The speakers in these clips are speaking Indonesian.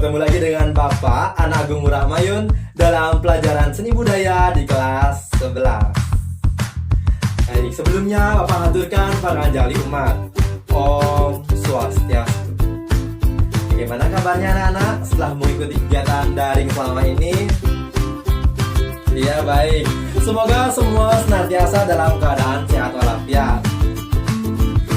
Bertemu lagi dengan Bapak Anak Agung Rahmayun dalam pelajaran seni budaya di kelas 11. Baik, sebelumnya Bapak haturkan panganjali umat. Om Swastiastu. Bagaimana kabarnya anak-anak setelah mengikuti kegiatan daring selama ini? Iya, baik. Semoga semua senantiasa dalam keadaan sehat walafiat.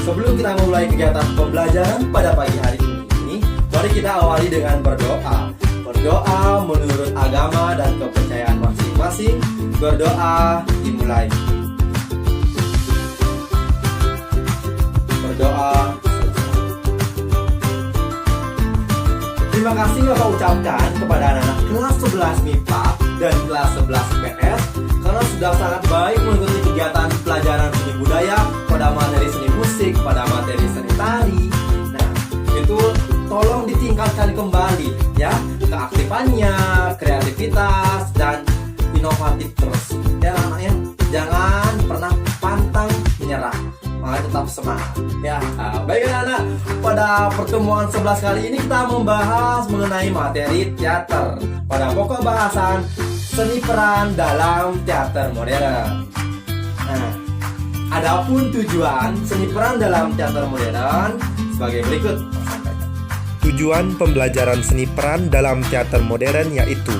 Sebelum kita memulai kegiatan pembelajaran pada pagi hari ini, mari kita awali dengan berdoa. Berdoa menurut agama dan kepercayaan masing-masing. Berdoa dimulai. Berdoa. Terima kasih Bapak ucapkan kepada anak-anak kelas 11 MIPA dan kelas 11 IPS karena sudah sangat baik mengikuti kegiatan pelajaran seni budaya pada materi seni musik, pada materi seni tari. Nah, itu tolong ditingkatkan kembali ya, keaktifannya, kreativitas, dan inovatif terus. Ya anaknya, jangan pernah pantang menyerah. Maka tetap semangat. Ya, baik anak-anak. Pada pertemuan 11 kali ini kita membahas mengenai materi teater pada pokok bahasan seni peran dalam teater modern. Nah, adapun tujuan seni peran dalam teater modern sebagai berikut. Tujuan pembelajaran seni peran dalam teater modern yaitu: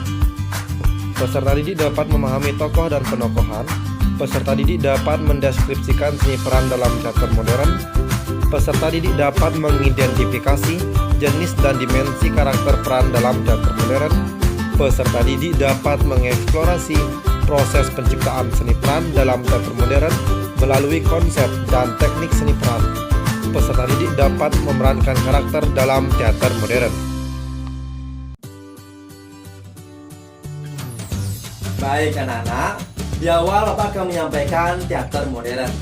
peserta didik dapat memahami tokoh dan penokohan. Peserta didik dapat mendeskripsikan seni peran dalam teater modern. Peserta didik dapat mengidentifikasi jenis dan dimensi karakter peran dalam teater modern. Peserta didik dapat mengeksplorasi proses penciptaan seni peran dalam teater modern melalui konsep dan teknik seni peran. Peserta didik dapat memerankan karakter dalam teater modern. Baik anak-anak, di awal Bapak akan menyampaikan teater modern.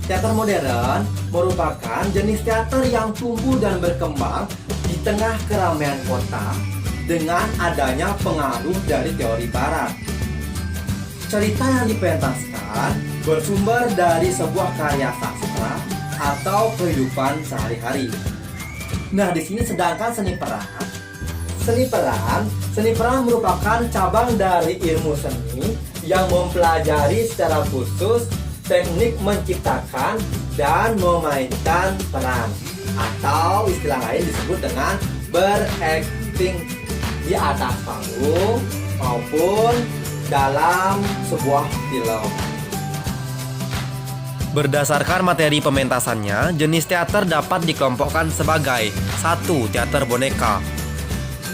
Teater modern merupakan jenis teater yang tumbuh dan berkembang di tengah keramaian kota dengan adanya pengaruh dari teori barat. Cerita yang dipentaskan bersumber dari sebuah karya sastra atau kehidupan sehari-hari. Nah, di sini sedangkan seni peran merupakan cabang dari ilmu seni yang mempelajari secara khusus teknik menciptakan dan memainkan peran, atau istilah lain disebut dengan berakting di atas panggung maupun dalam sebuah film. Berdasarkan materi pementasannya, jenis teater dapat dikelompokkan sebagai 1. Teater boneka.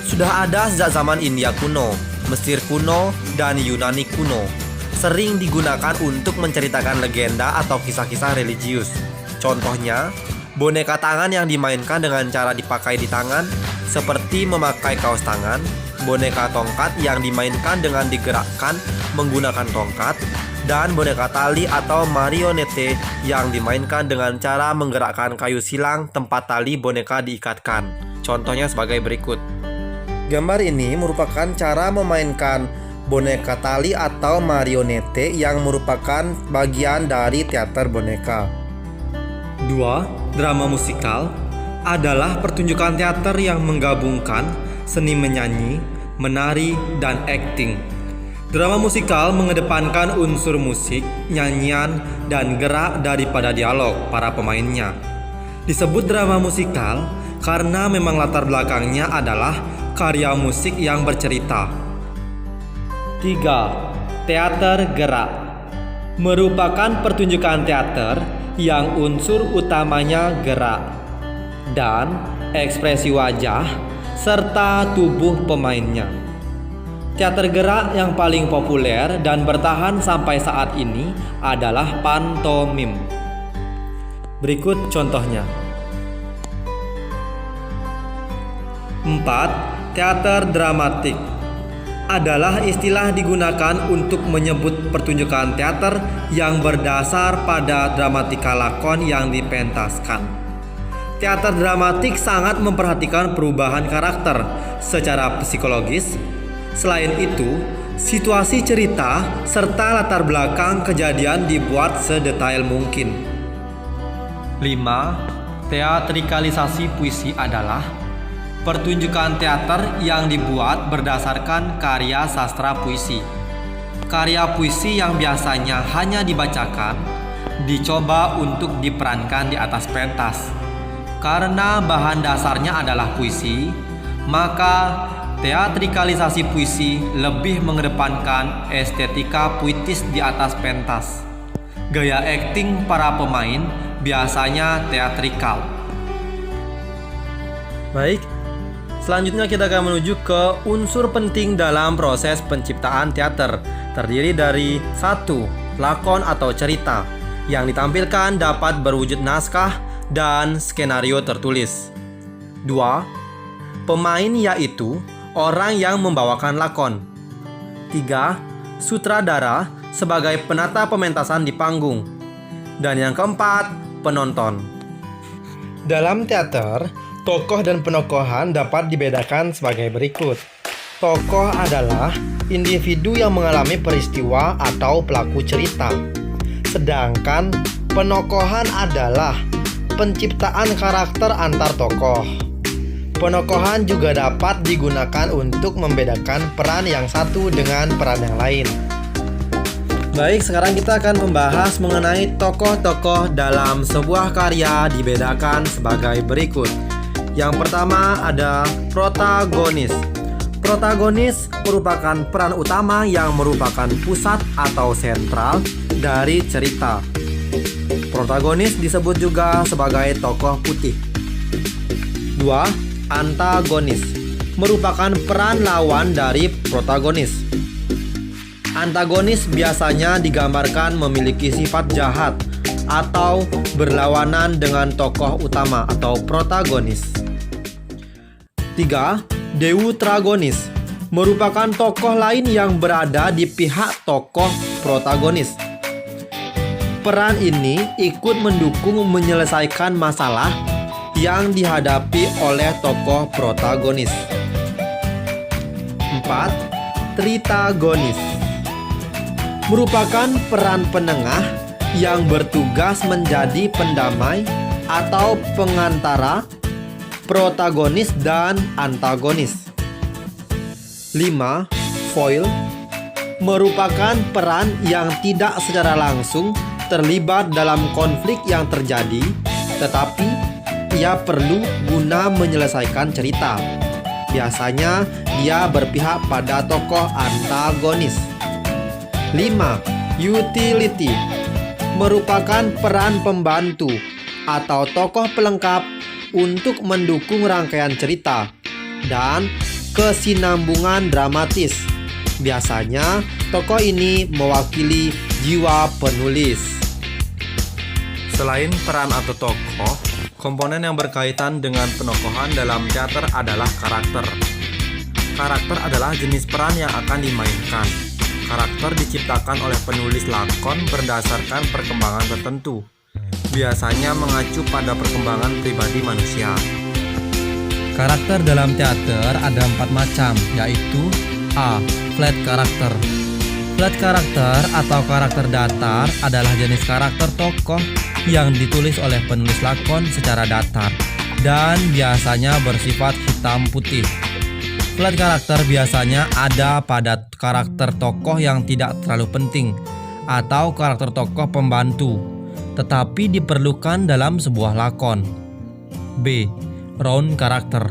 Sudah ada sejak zaman India kuno, Mesir kuno, dan Yunani kuno. Sering digunakan untuk menceritakan legenda atau kisah-kisah religius. Contohnya, boneka tangan yang dimainkan dengan cara dipakai di tangan, seperti memakai kaos tangan, boneka tongkat yang dimainkan dengan digerakkan menggunakan tongkat, dan boneka tali atau marionette yang dimainkan dengan cara menggerakkan kayu silang tempat tali boneka diikatkan. Contohnya sebagai berikut. Gambar ini merupakan cara memainkan boneka tali atau marionette yang merupakan bagian dari teater boneka. 2. Drama musikal adalah pertunjukan teater yang menggabungkan seni menyanyi, menari, dan akting. Drama musikal mengedepankan unsur musik, nyanyian, dan gerak daripada dialog para pemainnya. Disebut drama musikal karena memang latar belakangnya adalah karya musik yang bercerita. 3. Teater gerak merupakan pertunjukan teater yang unsur utamanya gerak dan ekspresi wajah serta tubuh pemainnya. Teater gerak yang paling populer dan bertahan sampai saat ini adalah pantomim. Berikut contohnya. 4. Teater dramatik adalah istilah digunakan untuk menyebut pertunjukan teater yang berdasar pada dramatika lakon yang dipentaskan. Teater dramatik sangat memperhatikan perubahan karakter secara psikologis. Selain itu, situasi cerita serta latar belakang kejadian dibuat sedetail mungkin. 5. Teatrikalisasi puisi adalah pertunjukan teater yang dibuat berdasarkan karya sastra puisi. Karya puisi yang biasanya hanya dibacakan, dicoba untuk diperankan di atas pentas. Karena bahan dasarnya adalah puisi, maka teatrikalisasi puisi lebih mengedepankan estetika puitis di atas pentas. Gaya akting para pemain biasanya teatrikal. Baik, selanjutnya kita akan menuju ke unsur penting dalam proses penciptaan teater. Terdiri dari 1. Lakon atau cerita yang ditampilkan dapat berwujud naskah dan skenario tertulis. 2. Pemain yaitu orang yang membawakan lakon. 3. Sutradara sebagai penata pementasan di panggung. Dan yang keempat, penonton. Dalam teater, tokoh dan penokohan dapat dibedakan sebagai berikut. Tokoh adalah individu yang mengalami peristiwa atau pelaku cerita. Sedangkan penokohan adalah penciptaan karakter antar tokoh. Penokohan juga dapat digunakan untuk membedakan peran yang satu dengan peran yang lain. Baik, sekarang kita akan membahas mengenai tokoh-tokoh dalam sebuah karya dibedakan sebagai berikut. Yang pertama ada protagonis. Protagonis merupakan peran utama yang merupakan pusat atau sentral dari cerita. Protagonis disebut juga sebagai tokoh putih. 2. Antagonis merupakan peran lawan dari protagonis. Antagonis biasanya digambarkan memiliki sifat jahat atau berlawanan dengan tokoh utama atau protagonis. 3. Deuteragonis merupakan tokoh lain yang berada di pihak tokoh protagonis. Peran ini ikut mendukung menyelesaikan masalah yang dihadapi oleh tokoh protagonis. 4. Tritagonis merupakan peran penengah yang bertugas menjadi pendamai atau pengantara protagonis dan antagonis. 5. Foil merupakan peran yang tidak secara langsung terlibat dalam konflik yang terjadi, tetapi ia perlu guna menyelesaikan cerita. Biasanya dia berpihak pada tokoh antagonis. 5. Utility merupakan peran pembantu atau tokoh pelengkap untuk mendukung rangkaian cerita dan kesinambungan dramatis. Biasanya tokoh ini mewakili jiwa penulis. Selain peran atau tokoh, komponen yang berkaitan dengan penokohan dalam teater adalah karakter. Karakter adalah jenis peran yang akan dimainkan. Karakter diciptakan oleh penulis lakon berdasarkan perkembangan tertentu. Biasanya mengacu pada perkembangan pribadi manusia. Karakter dalam teater ada 4 macam, yaitu A. Flat karakter. Flat karakter atau karakter datar adalah jenis karakter tokoh yang ditulis oleh penulis lakon secara datar dan biasanya bersifat hitam putih. Flat karakter biasanya ada pada karakter tokoh yang tidak terlalu penting atau karakter tokoh pembantu, tetapi diperlukan dalam sebuah lakon. B. Round karakter.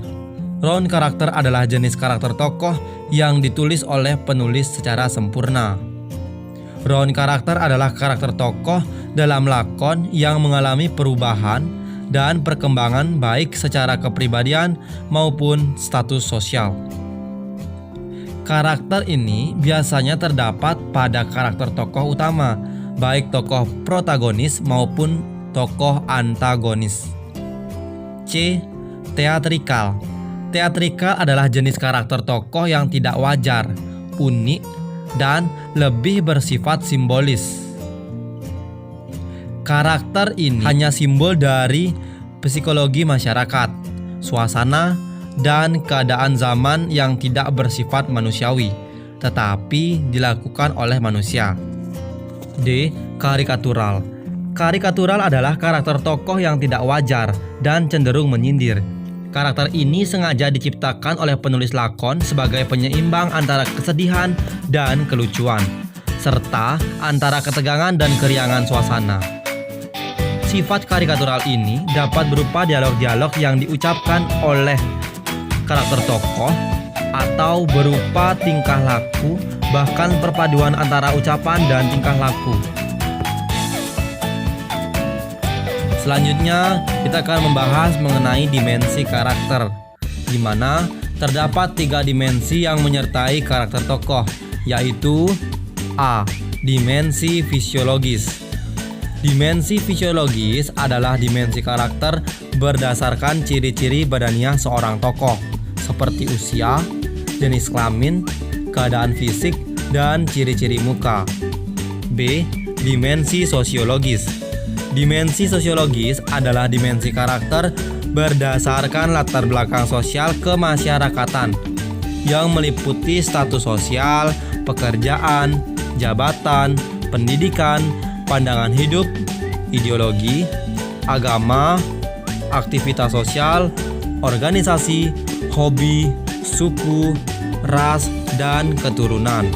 Round karakter adalah jenis karakter tokoh yang ditulis oleh penulis secara sempurna. Round karakter adalah karakter tokoh dalam lakon yang mengalami perubahan dan perkembangan baik secara kepribadian maupun status sosial. Karakter ini biasanya terdapat pada karakter tokoh utama, baik tokoh protagonis maupun tokoh antagonis. C. Teatrikal. Teatrikal adalah jenis karakter tokoh yang tidak wajar, unik, dan lebih bersifat simbolis. Karakter ini hanya simbol dari psikologi masyarakat, suasana, dan keadaan zaman yang tidak bersifat manusiawi, tetapi dilakukan oleh manusia. D. Karikatural. Karikatural adalah karakter tokoh yang tidak wajar dan cenderung menyindir. Karakter ini sengaja diciptakan oleh penulis lakon sebagai penyeimbang antara kesedihan dan kelucuan, serta antara ketegangan dan keriangan suasana. Sifat karikatural ini dapat berupa dialog-dialog yang diucapkan oleh karakter tokoh atau berupa tingkah laku, bahkan perpaduan antara ucapan dan tingkah laku. Selanjutnya, kita akan membahas mengenai dimensi karakter, di mana terdapat 3 dimensi yang menyertai karakter tokoh, yaitu A. Dimensi fisiologis. Dimensi fisiologis adalah dimensi karakter berdasarkan ciri-ciri badaniah seorang tokoh, seperti usia, jenis kelamin, keadaan fisik, dan ciri-ciri muka. B. Dimensi sosiologis. Dimensi sosiologis adalah dimensi karakter berdasarkan latar belakang sosial kemasyarakatan yang meliputi status sosial, pekerjaan, jabatan, pendidikan, pandangan hidup, ideologi, agama, aktivitas sosial, organisasi, hobi, suku, ras, dan keturunan.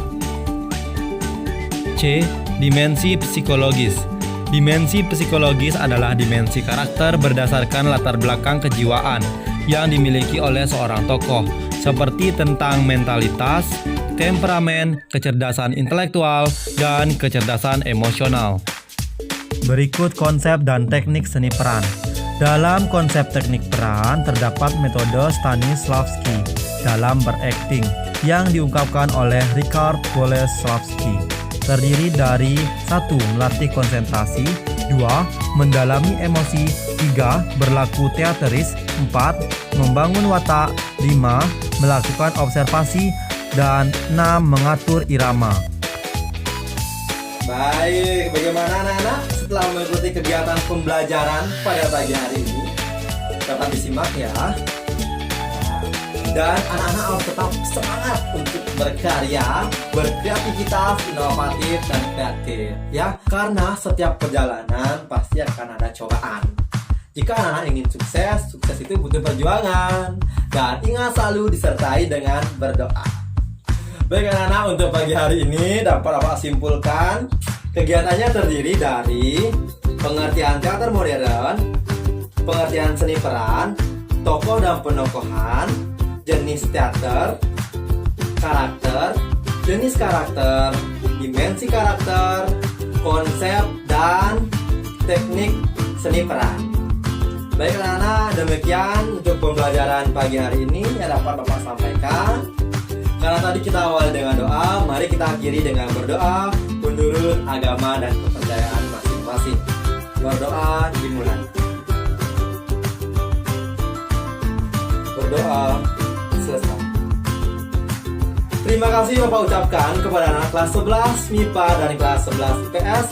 C. Dimensi psikologis. Dimensi psikologis adalah dimensi karakter berdasarkan latar belakang kejiwaan yang dimiliki oleh seorang tokoh, seperti tentang mentalitas, temperamen, kecerdasan intelektual, dan kecerdasan emosional. Berikut konsep dan teknik seni peran. Dalam konsep teknik peran terdapat metode Stanislavski dalam berakting yang diungkapkan oleh Richard Boleslavski. Terdiri dari 1. Melatih konsentrasi, 2. Mendalami emosi, 3. Berlaku teateris, 4. Membangun watak, 5. Melakukan observasi, dan 6. Mengatur irama. Baik, bagaimana anak-anak setelah mengikuti kegiatan pembelajaran pada pagi hari ini? Dapat disimak ya. Dan anak-anak harus tetap semangat untuk berkarya, berkreativitas, inovatif, dan kreatif ya. Karena setiap perjalanan pasti akan ada cobaan. Jika anak-anak ingin sukses, sukses itu butuh perjuangan. Dan ingat selalu disertai dengan berdoa. Baik anak-anak, untuk pagi hari ini dapat Bapak simpulkan kegiatannya terdiri dari pengertian teater modern, pengertian seni peran, tokoh dan penokohan, jenis teater, karakter, jenis karakter, dimensi karakter, konsep, dan teknik seni peran. Baik anak-anak, demikian untuk pembelajaran pagi hari ini yang dapat Bapak sampaikan. Karena tadi kita awali dengan doa, mari kita akhiri dengan berdoa menurut agama dan kepercayaan masing-masing. Berdoa dimulai. Berdoa selesai. Terima kasih Bapak ucapkan kepada anak kelas 11 MIPA dan kelas 11 IPS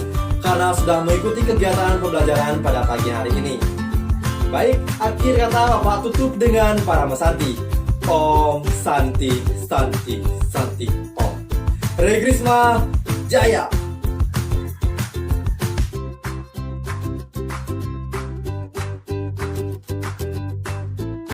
karena sudah mengikuti kegiatan pembelajaran pada pagi hari ini. Baik, akhir kata Bapak tutup dengan Parama Santi. Om Santi Santi Santi Om. Hare Krishna Jaya.